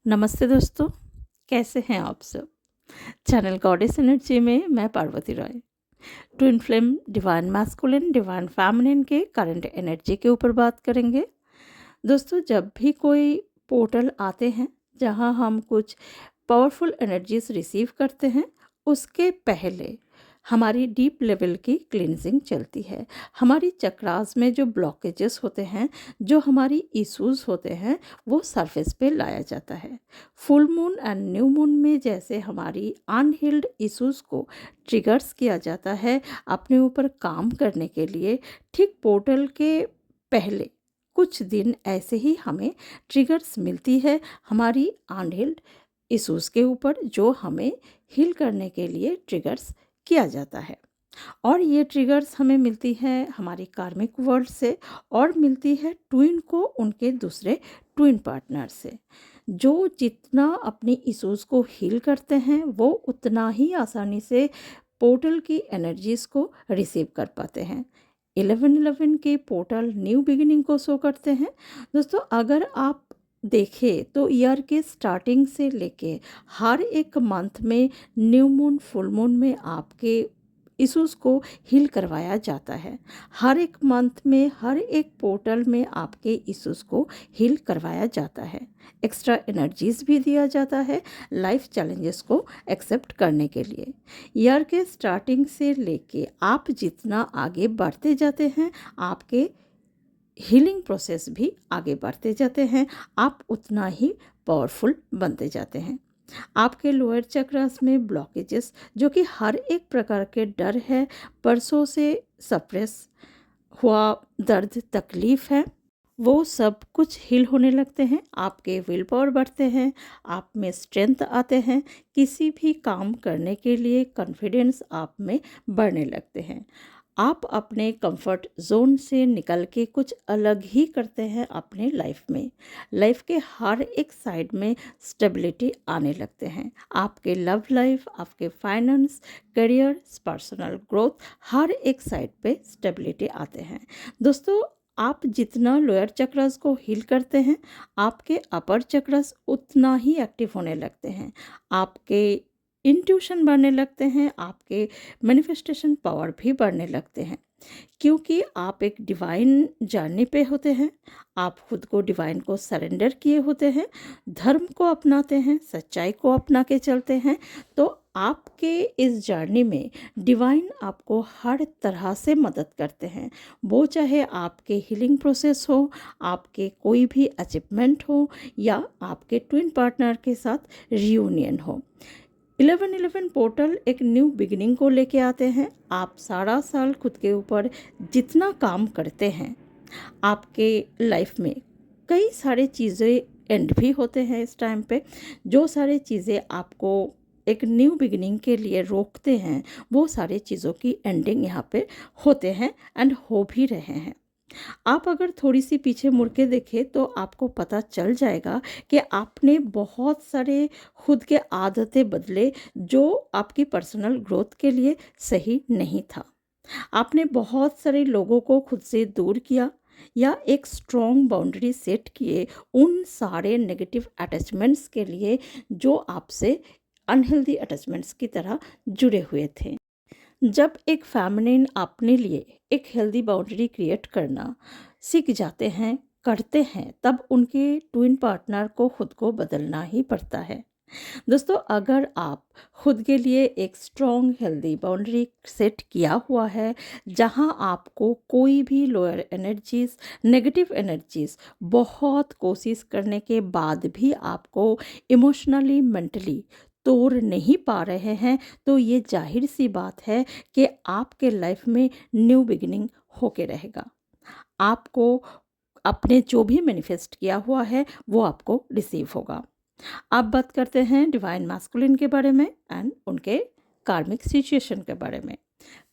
नमस्ते दोस्तों, कैसे हैं आप सब? चैनल गॉडेस एनर्जी में मैं Parvati Roy twin flame divine masculine divine feminine के करंट एनर्जी के ऊपर बात करेंगे। दोस्तों, जब भी कोई पोर्टल आते हैं जहां हम कुछ पावरफुल एनर्जीज रिसीव करते हैं, उसके पहले हमारी डीप लेवल की क्लींजिंग चलती है। हमारी चक्रास में जो ब्लॉकेजेस होते हैं, जो हमारी इश्यूज होते हैं, वो सरफेस पे लाया जाता है। Full moon and new moon में जैसे हमारी अनहील्ड इश्यूज को ट्रिगर्स किया जाता है अपने ऊपर काम करने के लिए, ठीक पोर्टल के पहले कुछ दिन ऐसे ही हमें ट्रिगर्स मिलती है हमारी अनहील्ड इश्यूज के ऊपर, जो हमें हील करने के लिए ट्रिगर्स किया जाता है। और ये ट्रिगर्स हमें मिलती है हमारी कार्मिक वर्ल्ड से और मिलती है ट्विन को उनके दूसरे ट्विन पार्टनर से। जो जितना अपनी इश्यूज को हील करते हैं वो उतना ही आसानी से पोर्टल की एनर्जीज को रिसीव कर पाते हैं। 1111 के पोर्टल न्यू बिगिनिंग को शो करते हैं। दोस्तों, अगर आप देखें तो ईयर के स्टार्टिंग से लेके हर एक मंथ में न्यू मून फुल मून में आपके इश्यूज को हील करवाया जाता है। हर एक मंथ में हर एक पोर्टल में आपके इश्यूज को हील करवाया जाता है। एक्स्ट्रा एनर्जीज भी दिया जाता है लाइफ चैलेंजेस को एक्सेप्ट करने के लिए। ईयर के स्टार्टिंग से लेके आप जितना आगे बढ़ते जाते हैं, आपके हीलिंग प्रोसेस भी आगे बढ़ते जाते हैं, आप उतना ही पावरफुल बनते जाते हैं। आपके लोअर चक्रास में ब्लॉकेजेस, जो कि हर एक प्रकार के डर है, परसों से सप्रेस हुआ दर्द तकलीफ है, वो सब कुछ हील होने लगते हैं। आपके विल पावर बढ़ते हैं, आप में स्ट्रेंथ आते हैं, किसी भी काम करने के लिए कॉन्फिडेंस आप में बढ़ने लगते हैं। आप अपने कंफर्ट जोन से निकल के कुछ अलग ही करते हैं अपने लाइफ में। लाइफ के हर एक साइड में स्टेबिलिटी आने लगते हैं। आपके लव लाइफ, आपके फाइनेंस, करियर, पर्सनल ग्रोथ, हर एक साइड पे स्टेबिलिटी आते हैं। दोस्तों, आप जितना लोअर चक्रस को हील करते हैं, आपके अपर चक्रस उतना ही एक्टिव होने लगते हैं। आपके इंट्यूशन बढ़ने लगते हैं, आपके मैनिफेस्टेशन पावर भी बढ़ने लगते हैं, क्योंकि आप एक डिवाइन जर्नी पे होते हैं। आप खुद को डिवाइन को सरेंडर किए होते हैं, धर्म को अपनाते हैं, सच्चाई को अपना के चलते हैं। तो आपके इस जर्नी में डिवाइन आपको हर तरह से मदद करते हैं। वो चाहे आपके हीलिंग प्रोसेस हो, आपके कोई भी अचीवमेंट हो, या आपके ट्विन पार्टनर के साथ रियूनियन हो। 1111 पोर्टल एक न्यू बिगिनिंग को लेके आते हैं। आप सारा साल खुद के ऊपर जितना काम करते हैं, आपके लाइफ में कई सारे चीज़ें एंड भी होते हैं इस टाइम पे। जो सारे चीज़ें आपको एक न्यू बिगिनिंग के लिए रोकते हैं, वो सारे चीज़ों की एंडिंग यहाँ पे होते हैं एंड हो भी रहे हैं। आप अगर थोड़ी सी पीछे मुड़ के देखें तो आपको पता चल जाएगा कि आपने बहुत सारे खुद के आदतें बदले जो आपकी पर्सनल ग्रोथ के लिए सही नहीं था। आपने बहुत सारे लोगों को खुद से दूर किया या एक स्ट्रॉन्ग बाउंड्री सेट किए उन सारे नेगेटिव अटैचमेंट्स के लिए जो आपसे अनहेल्दी अटैचमेंट्स की तरह जुड़े हुए थे। जब एक फेमिनिन अपने लिए एक हेल्दी बाउंड्री क्रिएट करना सीख जाते हैं, करते हैं, तब उनके ट्विन पार्टनर को खुद को बदलना ही पड़ता है। दोस्तों, अगर आप खुद के लिए एक स्ट्रॉन्ग हेल्दी बाउंड्री सेट किया हुआ है, जहां आपको कोई भी लोअर एनर्जीज, नेगेटिव एनर्जीज बहुत कोशिश करने के बाद भी आपको इमोशनली, मेंटली तोड़ नहीं पा रहे हैं, तो ये जाहिर सी बात है कि आपके लाइफ में न्यू बिगिनिंग होके रहेगा। आपको अपने जो भी मैनिफेस्ट किया हुआ है वो आपको रिसीव होगा। अब बात करते हैं डिवाइन मैस्कुलिन के बारे में एंड उनके कार्मिक सिचुएशन के बारे में।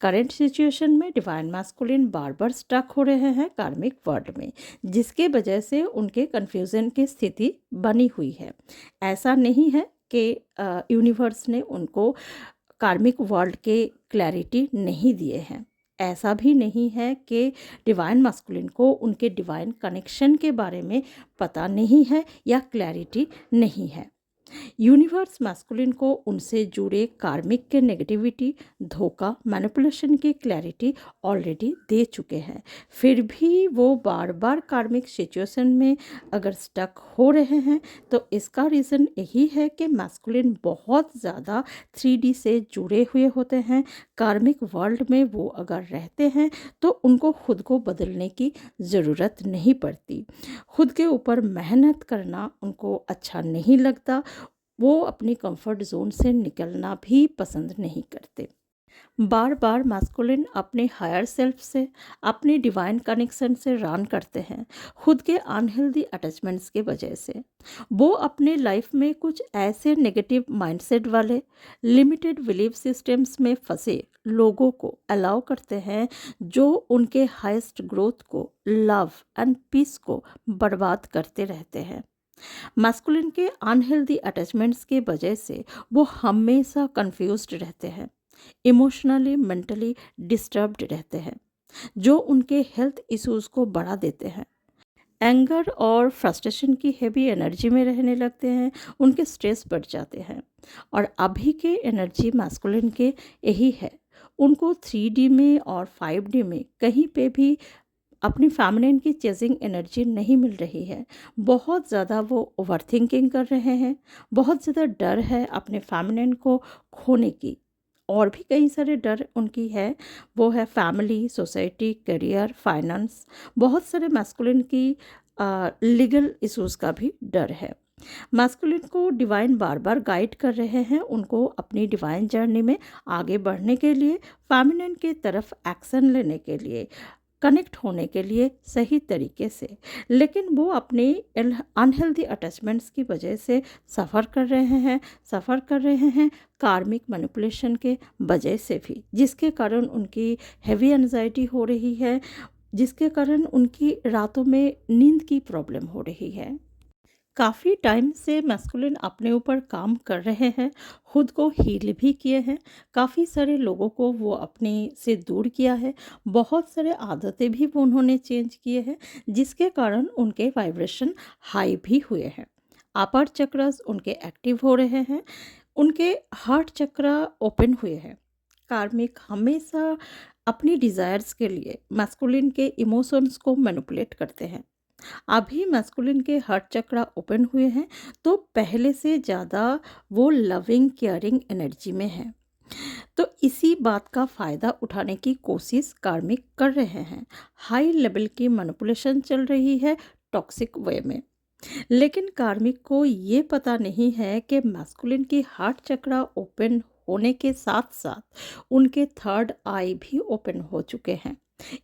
करंट सिचुएशन में डिवाइन मैस्कुलिन बार बार स्टक हो रहे हैं कार्मिक वर्ल्ड में, जिसके वजह से उनके कन्फ्यूज़न की स्थिति बनी हुई है। ऐसा नहीं है कि यूनिवर्स ने उनको कार्मिक वर्ल्ड के क्लैरिटी नहीं दिए हैं। ऐसा भी नहीं है कि डिवाइन मास्कुलिन को उनके डिवाइन कनेक्शन के बारे में पता नहीं है या क्लैरिटी नहीं है। यूनिवर्स मैस्कुलिन को उनसे जुड़े कार्मिक के नेगेटिविटी, धोखा, मैनिपुलेशन की क्लैरिटी ऑलरेडी दे चुके हैं। फिर भी वो बार बार कार्मिक सिचुएशन में अगर स्टक हो रहे हैं तो इसका रीज़न यही है कि मैस्कुलिन बहुत ज़्यादा 3D से जुड़े हुए होते हैं। कार्मिक वर्ल्ड में वो अगर रहते हैं तो उनको खुद को बदलने की ज़रूरत नहीं पड़ती। खुद के ऊपर मेहनत करना उनको अच्छा नहीं लगता। वो अपनी कंफर्ट जोन से निकलना भी पसंद नहीं करते। बार बार मैस्कुलिन अपने हायर सेल्फ से, अपने डिवाइन कनेक्शन से रन करते हैं, खुद के अनहेल्दी अटैचमेंट्स की वजह से। वो अपने लाइफ में कुछ ऐसे नेगेटिव माइंडसेट वाले, लिमिटेड बिलीफ सिस्टम्स में फंसे लोगों को अलाउ करते हैं जो उनके हाईएस्ट ग्रोथ को, लव एंड पीस को बर्बाद करते रहते हैं। मैस्कुलिन के अनहेल्दी अटैचमेंट्स की वजह से वो हमेशा कंफ्यूज्ड रहते हैं, इमोशनली मेंटली डिस्टर्ब्ड रहते हैं, जो उनके हेल्थ इश्यूज को बढ़ा देते हैं। एंगर और फ्रस्ट्रेशन की हेवी एनर्जी में रहने लगते हैं, उनके स्ट्रेस बढ़ जाते हैं। और अभी के एनर्जी मैस्कुलिन के यही है, उनको 3D में और 5D में कहीं पे भी अपनी फेमिनिन की चेजिंग एनर्जी नहीं मिल रही है। बहुत ज़्यादा वो ओवरथिंकिंग कर रहे हैं, बहुत ज़्यादा डर है अपने फेमिनिन को खोने की। और भी कई सारे डर उनकी है, वो है फैमिली, सोसाइटी, करियर, फाइनेंस। बहुत सारे मैस्कुलिन की लीगल इश्यूज़ का भी डर है। मैस्कुलिन को डिवाइन बार बार गाइड कर रहे हैं उनको अपनी डिवाइन जर्नी में आगे बढ़ने के लिए, फेमिनिन की तरफ एक्शन लेने के लिए, कनेक्ट होने के लिए सही तरीके से। लेकिन वो अपने अनहेल्दी अटैचमेंट्स की वजह से सफ़र कर रहे हैं कार्मिक मैनिपुलेशन के वजह से भी, जिसके कारण उनकी हैवी एंजाइटी हो रही है, जिसके कारण उनकी रातों में नींद की प्रॉब्लम हो रही है। काफ़ी टाइम से मैस्कुलिन अपने ऊपर काम कर रहे हैं, खुद को हील भी किए हैं, काफ़ी सारे लोगों को वो अपने से दूर किया है, बहुत सारे आदतें भी वो उन्होंने चेंज किए हैं, जिसके कारण उनके वाइब्रेशन हाई भी हुए हैं। अपर चक्रस उनके एक्टिव हो रहे हैं, उनके हार्ट चक्र ओपन हुए हैं। कार्मिक हमेशा अपनी डिज़ायर्स के लिए मैस्कुलिन के इमोशंस को मैनिपुलेट करते हैं। अभी मैस्कुलिन के हार्ट चक्र ओपन हुए हैं तो पहले से ज़्यादा वो लविंग केयरिंग एनर्जी में है। तो इसी बात का फ़ायदा उठाने की कोशिश कार्मिक कर रहे हैं। हाई लेवल की मैनिपुलेशन चल रही है टॉक्सिक वे में। लेकिन कार्मिक को ये पता नहीं है कि मैस्कुलिन की हार्ट चक्र ओपन होने के साथ साथ उनके थर्ड आई भी ओपन हो चुके हैं।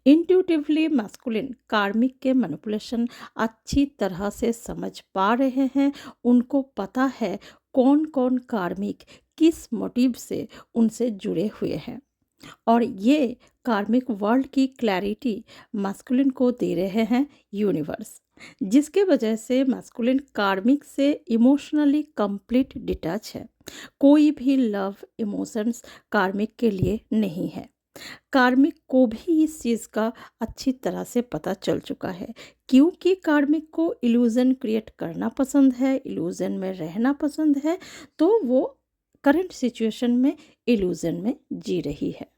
इंट्यूटिवली मैस्कुलिन कार्मिक के मैनिपुलेशन अच्छी तरह से समझ पा रहे हैं। उनको पता है कौन कौन कार्मिक किस मोटिव से उनसे जुड़े हुए हैं, और ये कार्मिक वर्ल्ड की क्लैरिटी मैस्कुलिन को दे रहे हैं यूनिवर्स, जिसके वजह से मैस्कुलिन कार्मिक से इमोशनली कंप्लीट डिटैच है। कोई भी लव इमोशंस कार्मिक के लिए नहीं है। कार्मिक को भी इस चीज़ का अच्छी तरह से पता चल चुका है, क्योंकि कार्मिक को इल्यूज़न क्रिएट करना पसंद है, इल्यूज़न में रहना पसंद है, तो वो करंट सिचुएशन में इल्यूज़न में जी रही है।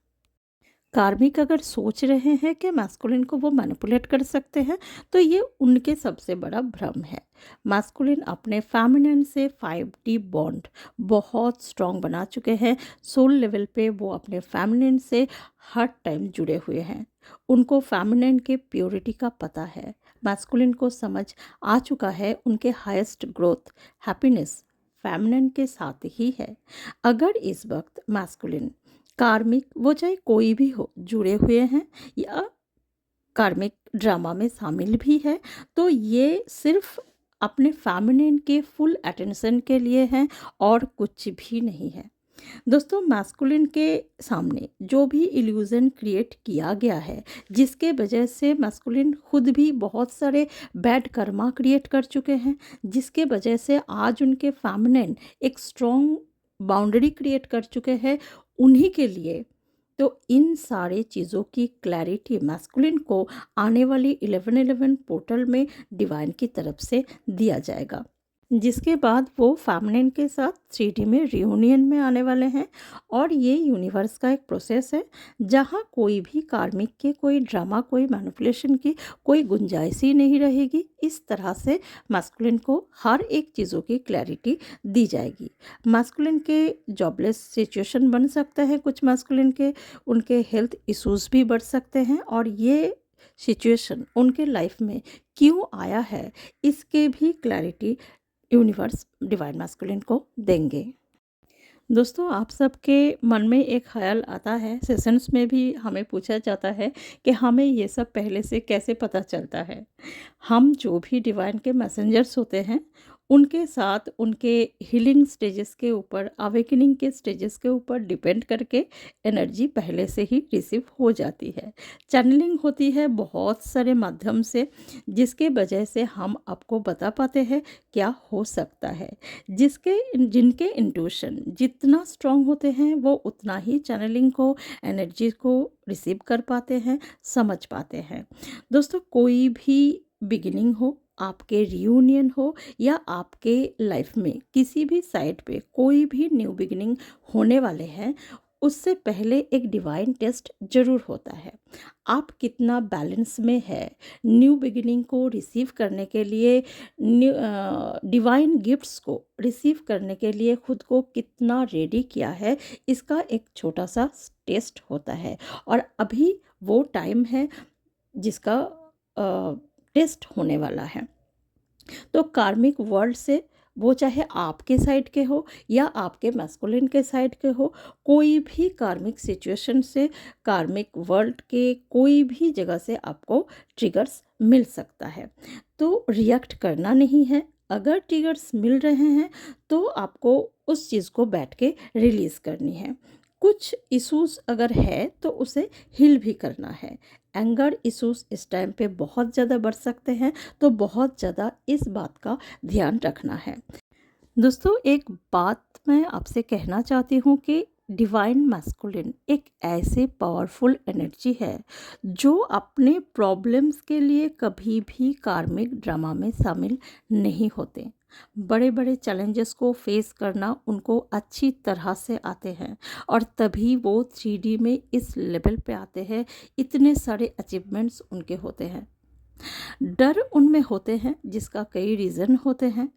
कार्मिक अगर सोच रहे हैं कि मैस्कुलिन को वो मैनिपुलेट कर सकते हैं, तो ये उनके सबसे बड़ा भ्रम है। मैस्कुलिन अपने फेमिनिन से 5D बॉन्ड बहुत स्ट्रॉन्ग बना चुके हैं। सोल लेवल पे वो अपने फेमिनिन से हर टाइम जुड़े हुए हैं। उनको फेमिनिन के प्योरिटी का पता है। मैस्कुलिन को समझ आ चुका है उनके हाईएस्ट ग्रोथ, हैप्पीनेस फेमिनिन के साथ ही है। अगर इस वक्त मैस्कुलिन कार्मिक, वो चाहे कोई भी हो, जुड़े हुए हैं या कार्मिक ड्रामा में शामिल भी है, तो ये सिर्फ अपने फेमिनिन के फुल अटेंशन के लिए हैं और कुछ भी नहीं है। दोस्तों, मैस्कुलिन के सामने जो भी इल्यूज़न क्रिएट किया गया है, जिसके वजह से मैस्कुलिन खुद भी बहुत सारे बैड कर्मा क्रिएट कर चुके हैं, जिसके वजह से आज उनके फेमिनिन एक स्ट्रॉन्ग बाउंड्री क्रिएट कर चुके हैं उन्हीं के लिए। तो इन सारे चीज़ों की क्लैरिटी मैस्कुलिन को आने वाली 1111 पोर्टल में डिवाइन की तरफ से दिया जाएगा, जिसके बाद वो फेमिनिन के साथ 3D में रियूनियन में आने वाले हैं। और ये यूनिवर्स का एक प्रोसेस है जहाँ कोई भी कार्मिक के कोई ड्रामा, कोई मैनिपुलेशन की कोई गुंजाइश ही नहीं रहेगी। इस तरह से मैस्कुलिन को हर एक चीज़ों की क्लैरिटी दी जाएगी। मैस्कुलिन के जॉबलेस सिचुएशन बन सकता है, कुछ मैस्कुलिन के उनके हेल्थ इश्यूज भी बढ़ सकते हैं, और ये सिचुएशन उनके लाइफ में क्यों आया है इसके भी क्लैरिटी यूनिवर्स डिवाइन मैस्कुलिन को देंगे। दोस्तों, आप सबके मन में एक ख्याल आता है, सेशंस में भी हमें पूछा जाता है कि हमें ये सब पहले से कैसे पता चलता है। हम जो भी डिवाइन के मैसेंजर्स होते हैं उनके साथ उनके हीलिंग स्टेजेस के ऊपर, अवेकनिंग के स्टेजेस के ऊपर डिपेंड करके एनर्जी पहले से ही रिसीव हो जाती है। चैनलिंग होती है बहुत सारे माध्यम से, जिसके वजह से हम आपको बता पाते हैं क्या हो सकता है। जिनके इंट्यूशन जितना स्ट्रांग होते हैं वो उतना ही चैनलिंग को, एनर्जी को रिसीव कर पाते हैं, समझ पाते हैं। दोस्तों, कोई भी बिगिनिंग हो, आपके रियूनियन हो, या आपके लाइफ में किसी भी साइड पे कोई भी न्यू बिगिनिंग होने वाले हैं, उससे पहले एक डिवाइन टेस्ट जरूर होता है। आप कितना बैलेंस में है, न्यू बिगिनिंग को रिसीव करने के लिए, डिवाइन गिफ्ट्स को रिसीव करने के लिए खुद को कितना रेडी किया है, इसका एक छोटा सा टेस्ट होता है। और अभी वो टाइम है जिसका टेस्ट होने वाला है। तो कार्मिक वर्ल्ड से, वो चाहे आपके साइड के हो या आपके मैस्कुलिन के साइड के हो, कोई भी कार्मिक सिचुएशन से, कार्मिक वर्ल्ड के कोई भी जगह से आपको ट्रिगर्स मिल सकता है। तो रिएक्ट करना नहीं है। अगर ट्रिगर्स मिल रहे हैं तो आपको उस चीज़ को बैठ के रिलीज़ करनी है। कुछ इश्यूज अगर है तो उसे हील भी करना है। एंगर इश्यूज इस टाइम पे बहुत ज़्यादा बढ़ सकते हैं, तो बहुत ज़्यादा इस बात का ध्यान रखना है। दोस्तों, एक बात मैं आपसे कहना चाहती हूँ कि डिवाइन मैस्कुलिन एक ऐसे पावरफुल एनर्जी है जो अपने प्रॉब्लम्स के लिए कभी भी कार्मिक ड्रामा में शामिल नहीं होते। बड़े बड़े चैलेंजेस को फेस करना उनको अच्छी तरह से आते हैं, और तभी वो 3D में इस लेवल पे आते हैं। इतने सारे अचीवमेंट्स उनके होते हैं। डर उनमें होते हैं जिसका कई रीज़न होते हैं।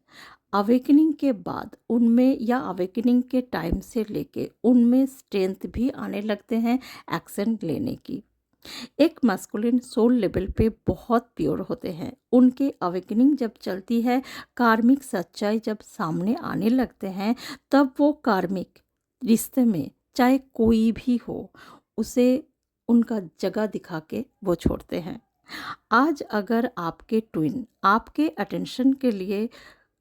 अवेकनिंग के बाद उनमें, या अवेकनिंग के टाइम से लेके उनमें स्ट्रेंथ भी आने लगते हैं एक्शन लेने की। एक मैस्कुलिन सोल लेवल पे बहुत प्योर होते हैं। उनके अवेकनिंग जब चलती है, कार्मिक सच्चाई जब सामने आने लगते हैं, तब वो कार्मिक रिश्ते में चाहे कोई भी हो, उसे उनका जगह दिखा के वो छोड़ते हैं। आज अगर आपके ट्विन आपके अटेंशन के लिए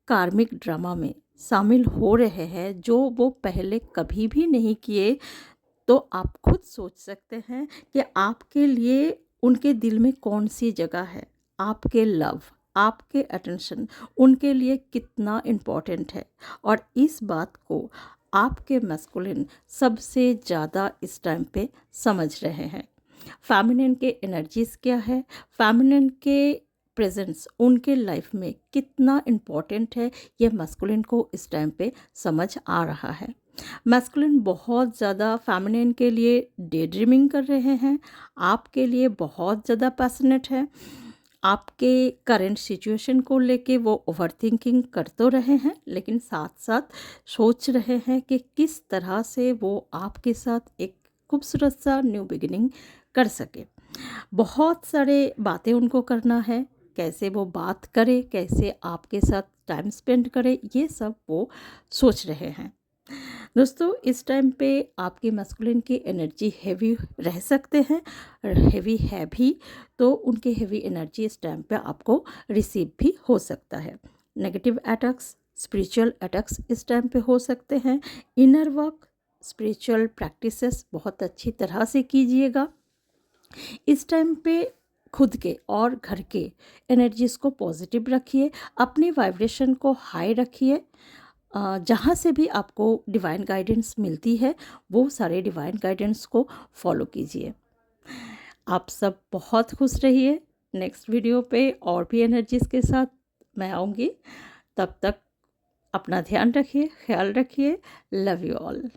कार्मिक ड्रामा में शामिल हो रहे हैं जो वो पहले कभी भी नहीं किए, तो आप खुद सोच सकते हैं कि आपके लिए उनके दिल में कौन सी जगह है। आपके लव, आपके अटेंशन उनके लिए कितना इम्पोर्टेंट है, और इस बात को आपके मैस्कुलिन सबसे ज़्यादा इस टाइम पे समझ रहे हैं। फेमिनिन के एनर्जीज क्या है, फेमिनिन के प्रेजेंस उनके लाइफ में कितना इम्पोर्टेंट है, ये मैस्कुलिन को इस टाइम पे समझ आ रहा है। मैस्कुलिन बहुत ज़्यादा फेमिनिन के लिए डे ड्रीमिंग कर रहे हैं, आपके लिए बहुत ज़्यादा पैशनेट है। आपके करंट सिचुएशन को लेके वो ओवर थिंकिंग कर तो रहे हैं, लेकिन साथ साथ सोच रहे हैं कि किस तरह से वो आपके साथ एक खूबसूरत सा न्यू बिगिनिंग कर सके। बहुत सारे बातें उनको करना है, कैसे वो बात करे, कैसे आपके साथ टाइम स्पेंड करे, ये सब वो सोच रहे हैं। दोस्तों, इस टाइम पे आपकी मैस्कुलिन की एनर्जी हैवी रह सकते हैं, हैवी है भी, तो उनके हैवी एनर्जी इस टाइम पे आपको रिसीव भी हो सकता है। नेगेटिव अटैक्स, स्पिरिचुअल अटैक्स इस टाइम पे हो सकते हैं। इनर वर्क, स्पिरिचुअल प्रैक्टिसेस बहुत अच्छी तरह से कीजिएगा। इस टाइम पे खुद के और घर के एनर्जीज़ को पॉजिटिव रखिए, अपनी वाइब्रेशन को हाई रखिए। जहाँ से भी आपको डिवाइन गाइडेंस मिलती है वो सारे डिवाइन गाइडेंस को फॉलो कीजिए। आप सब बहुत खुश रहिए। नेक्स्ट वीडियो पे और भी एनर्जीज़ के साथ मैं आऊँगी। तब तक अपना ध्यान रखिए, ख्याल रखिए। Love you all.